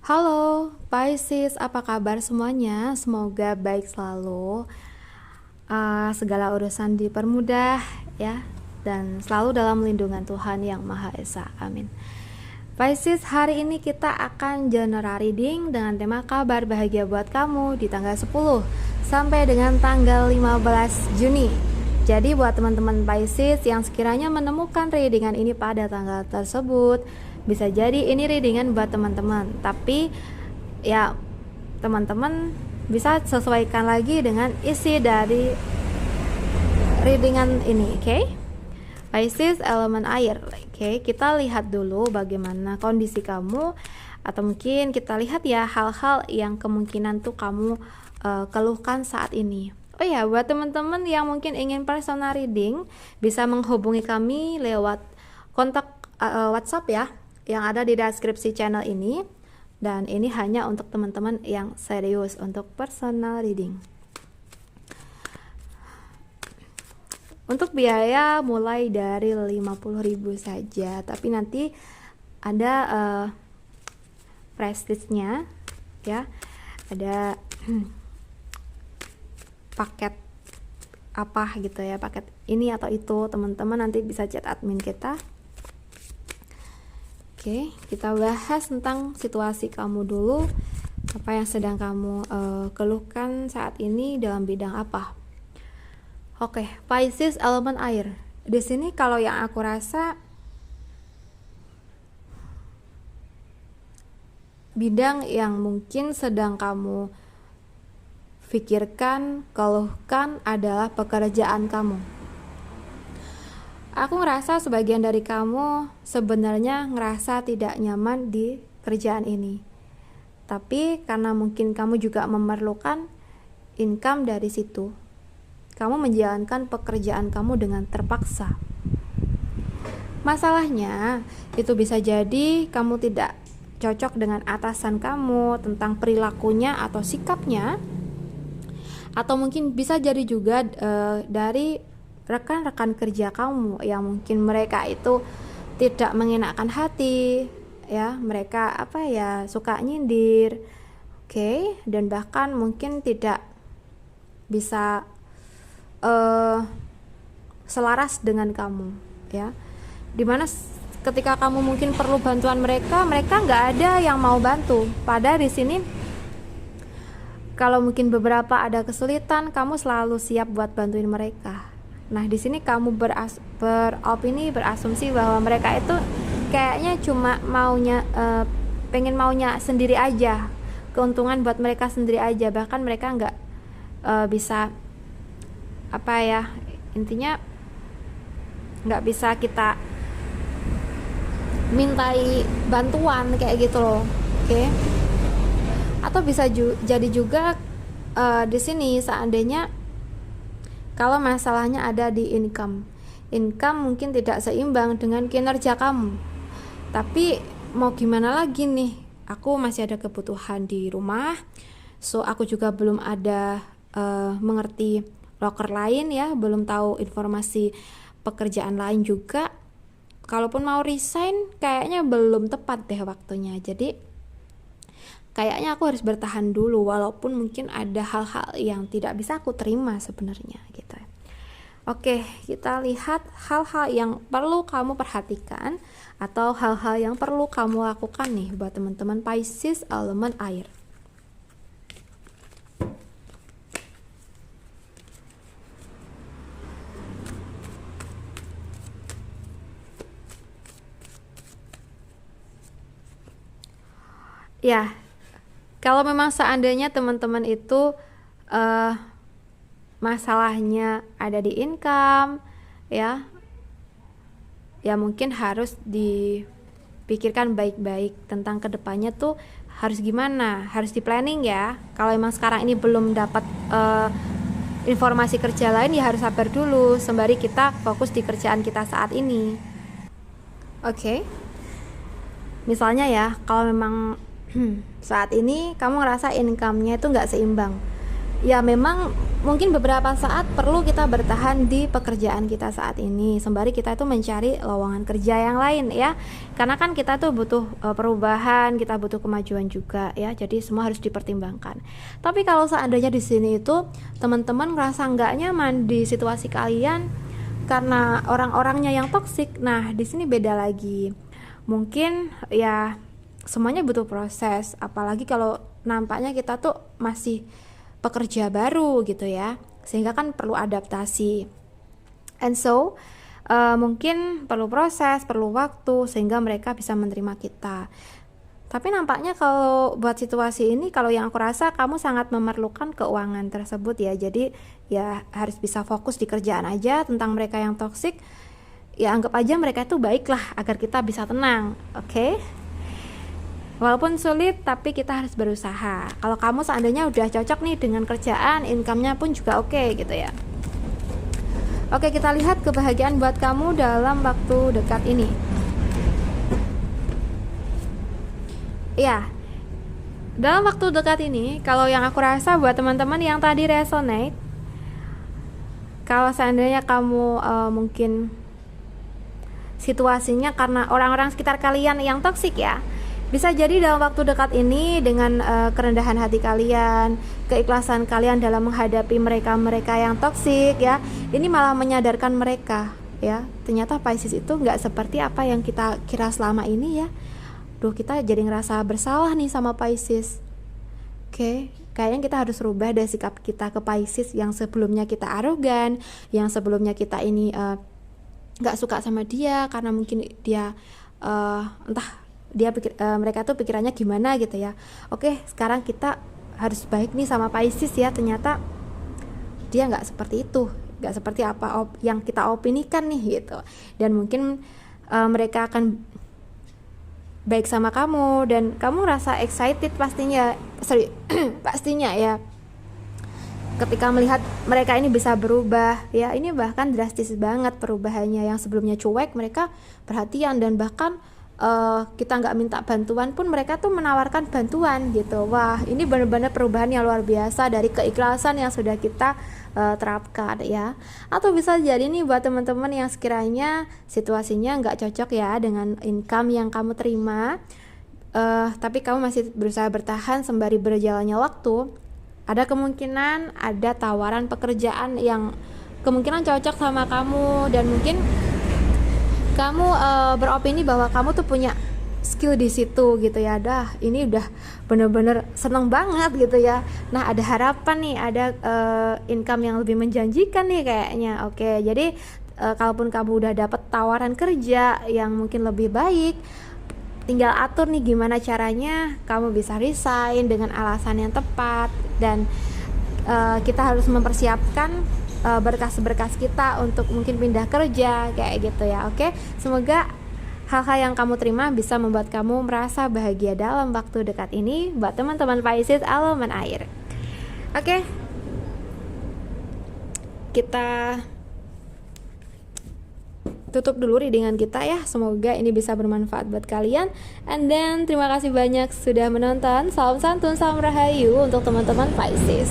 Halo Pisces, apa kabar semuanya? Semoga baik selalu. Segala urusan dipermudah ya, dan selalu dalam lindungan Tuhan Yang Maha Esa. Amin. Pisces, hari ini kita akan general reading dengan tema kabar bahagia buat kamu di tanggal 10 sampai dengan tanggal 15 Juni. Jadi buat teman-teman Pisces yang sekiranya menemukan readingan ini pada tanggal tersebut, bisa jadi ini readingan buat teman-teman, tapi ya teman-teman bisa sesuaikan lagi dengan isi dari readingan ini. Oke? Pisces elemen air. Oke, kita lihat dulu bagaimana kondisi kamu, atau mungkin kita lihat ya hal-hal yang kemungkinan tuh kamu keluhkan saat ini. Oh ya, buat teman-teman yang mungkin ingin personal reading, bisa menghubungi kami lewat kontak WhatsApp ya, yang ada di deskripsi channel ini. Dan ini hanya untuk teman-teman yang serius untuk personal reading. Untuk biaya mulai dari 50.000 saja, tapi nanti ada prestisnya ya, ada paket apa gitu ya, paket ini atau itu, teman-teman nanti bisa chat admin kita. Oke, kita bahas tentang situasi kamu dulu, apa yang sedang kamu keluhkan saat ini dalam bidang apa. Oke, Pisces elemen air. Di sini kalau yang aku rasa bidang yang mungkin sedang kamu pikirkan, keluhkan adalah pekerjaan kamu. Aku ngerasa sebagian dari kamu sebenarnya ngerasa tidak nyaman di kerjaan ini. Tapi karena mungkin kamu juga memerlukan income dari situ, kamu menjalankan pekerjaan kamu dengan terpaksa. Masalahnya, itu bisa jadi kamu tidak cocok dengan atasan kamu tentang perilakunya atau sikapnya, atau mungkin bisa jadi juga dari rekan-rekan kerja kamu yang mungkin mereka itu tidak mengenakan hati ya, mereka suka nyindir, oke, dan bahkan mungkin tidak bisa selaras dengan kamu ya, dimana ketika kamu mungkin perlu bantuan mereka nggak ada yang mau bantu. Padahal di sini kalau mungkin beberapa ada kesulitan, kamu selalu siap buat bantuin mereka. Nah, di sini kamu berasumsi bahwa mereka itu kayaknya cuma pengen maunya sendiri aja, keuntungan buat mereka sendiri aja, bahkan mereka nggak bisa intinya nggak bisa kita mintai bantuan kayak gitu loh, oke? Atau bisa jadi juga di sini seandainya kalau masalahnya ada di income mungkin tidak seimbang dengan kinerja kamu. Tapi mau gimana lagi nih, aku masih ada kebutuhan di rumah, so aku juga belum ada mengerti loker lain ya, belum tahu informasi pekerjaan lain juga. Kalaupun mau resign kayaknya belum tepat deh waktunya. Jadi kayaknya aku harus bertahan dulu, walaupun mungkin ada hal-hal yang tidak bisa aku terima sebenarnya gitu. Oke, kita lihat hal-hal yang perlu kamu perhatikan atau hal-hal yang perlu kamu lakukan nih buat teman-teman Pisces elemen air. Ya, kalau memang seandainya teman-teman itu masalahnya ada di income ya mungkin harus dipikirkan baik-baik tentang kedepannya tuh harus gimana, harus di planning ya. Kalau memang sekarang ini belum dapat informasi kerja lain, ya harus sabar dulu sembari kita fokus di kerjaan kita saat ini. Oke. Misalnya ya, kalau memang saat ini kamu ngerasa income-nya itu nggak seimbang, ya memang mungkin beberapa saat perlu kita bertahan di pekerjaan kita saat ini sembari kita itu mencari lowongan kerja yang lain ya, karena kan kita tuh butuh perubahan, kita butuh kemajuan juga ya, jadi semua harus dipertimbangkan. Tapi kalau seandainya di sini itu teman-teman ngerasa nggak nyaman di situasi kalian karena orang-orangnya yang toksik, nah di sini beda lagi. Mungkin ya semuanya butuh proses, apalagi kalau nampaknya kita tuh masih pekerja baru gitu ya, sehingga kan perlu adaptasi. And so mungkin perlu proses, perlu waktu sehingga mereka bisa menerima kita. Tapi nampaknya kalau buat situasi ini, kalau yang aku rasa kamu sangat memerlukan keuangan tersebut ya. Jadi ya harus bisa fokus di kerjaan aja. Tentang mereka yang toksik, ya anggap aja mereka itu baik lah agar kita bisa tenang, oke? Walaupun sulit, tapi kita harus berusaha. Kalau kamu seandainya udah cocok nih dengan kerjaan, income-nya pun juga oke gitu ya. Oke, kita lihat kebahagiaan buat kamu dalam waktu dekat ini. Ya, dalam waktu dekat ini, kalau yang aku rasa buat teman-teman yang tadi resonate, kalau seandainya kamu mungkin situasinya karena orang-orang sekitar kalian yang toksik ya, bisa jadi dalam waktu dekat ini dengan kerendahan hati kalian, keikhlasan kalian dalam menghadapi mereka-mereka yang toksik ya, ini malah menyadarkan mereka ya, ternyata Pisces itu nggak seperti apa yang kita kira selama ini ya. Duh, kita jadi ngerasa bersalah nih sama Pisces. Oke, kayaknya kita harus rubah dari sikap kita ke Pisces yang sebelumnya kita arogan, yang sebelumnya kita ini nggak suka sama dia karena mungkin dia entah dia mereka tuh pikirannya gimana gitu ya. Oke, sekarang kita harus baik nih sama Pisces ya, ternyata dia nggak seperti itu, nggak seperti apa yang kita opinikan nih gitu. Dan mungkin mereka akan baik sama kamu dan kamu rasa excited pastinya pastinya ya ketika melihat mereka ini bisa berubah ya. Ini bahkan drastis banget perubahannya, yang sebelumnya cuek mereka perhatian, dan bahkan kita nggak minta bantuan pun mereka tuh menawarkan bantuan gitu. Wah, ini benar-benar perubahan yang luar biasa dari keikhlasan yang sudah kita terapkan ya. Atau bisa jadi nih buat teman-teman yang sekiranya situasinya nggak cocok ya dengan income yang kamu terima, tapi kamu masih berusaha bertahan sembari berjalannya waktu, ada kemungkinan ada tawaran pekerjaan yang kemungkinan cocok sama kamu, dan mungkin kamu beropini bahwa kamu tuh punya skill di situ gitu ya. Dah, ini udah bener-bener seneng banget gitu ya. Nah, ada harapan nih, ada income yang lebih menjanjikan nih kayaknya. Oke, jadi kalaupun kamu udah dapet tawaran kerja yang mungkin lebih baik, tinggal atur nih gimana caranya kamu bisa resign dengan alasan yang tepat. Dan kita harus mempersiapkan berkas-berkas kita untuk mungkin pindah kerja kayak gitu ya. Oke, semoga hal-hal yang kamu terima bisa membuat kamu merasa bahagia dalam waktu dekat ini buat teman-teman Pisces elemen air. Oke, kita tutup dulu readingan kita ya. Semoga ini bisa bermanfaat buat kalian. And then terima kasih banyak sudah menonton. Salam santun, salam rahayu untuk teman-teman Pisces.